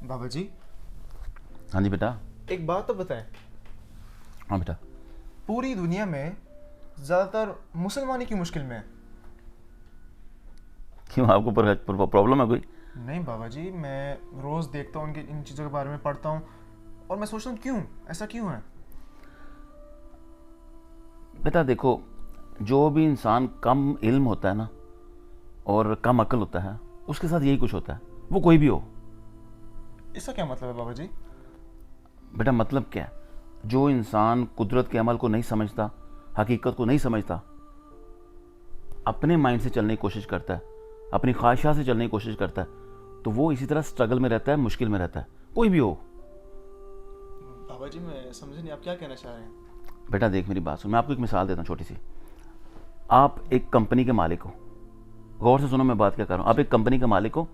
बाबा जी, हाँ जी बेटा। एक बात तो बताएं। हाँ बेटा। पूरी दुनिया में ज़्यादातर मुसलमान ही क्यों मुश्किल में है? क्यों, आपको प्रॉब्लम है कोई? नहीं बाबा जी, मैं रोज़ देखता हूँ उनकी इन चीज़ों के बारे में पढ़ता हूँ और मैं सोचता हूँ क्यों ऐसा क्यों है। बेटा देखो, जो भी इंसान कम इल्म होता है ना और कम अक्ल होता है, उसके साथ यही कुछ होता है, वो कोई भी हो। इसका क्या मतलब है बाबा जी? बेटा मतलब क्या है, जो इंसान कुदरत के अमल को नहीं समझता, हकीकत को नहीं समझता, अपने माइंड से चलने की कोशिश करता है, अपनी ख्वाहिशात से चलने की कोशिश करता है, तो वो इसी तरह स्ट्रगल में रहता है, मुश्किल में रहता है, कोई भी हो। बाबा जी, मैं समझ नहीं, आप क्या कहना चाह रहे हैं? बेटा देख मेरी बात सुन, मैं आपको एक मिसाल देता हूँ छोटी सी। आप एक कंपनी के मालिक हो, गौर से सुनो मैं बात क्या कर रहा हूँ। आप जी। एक कंपनी के मालिक हो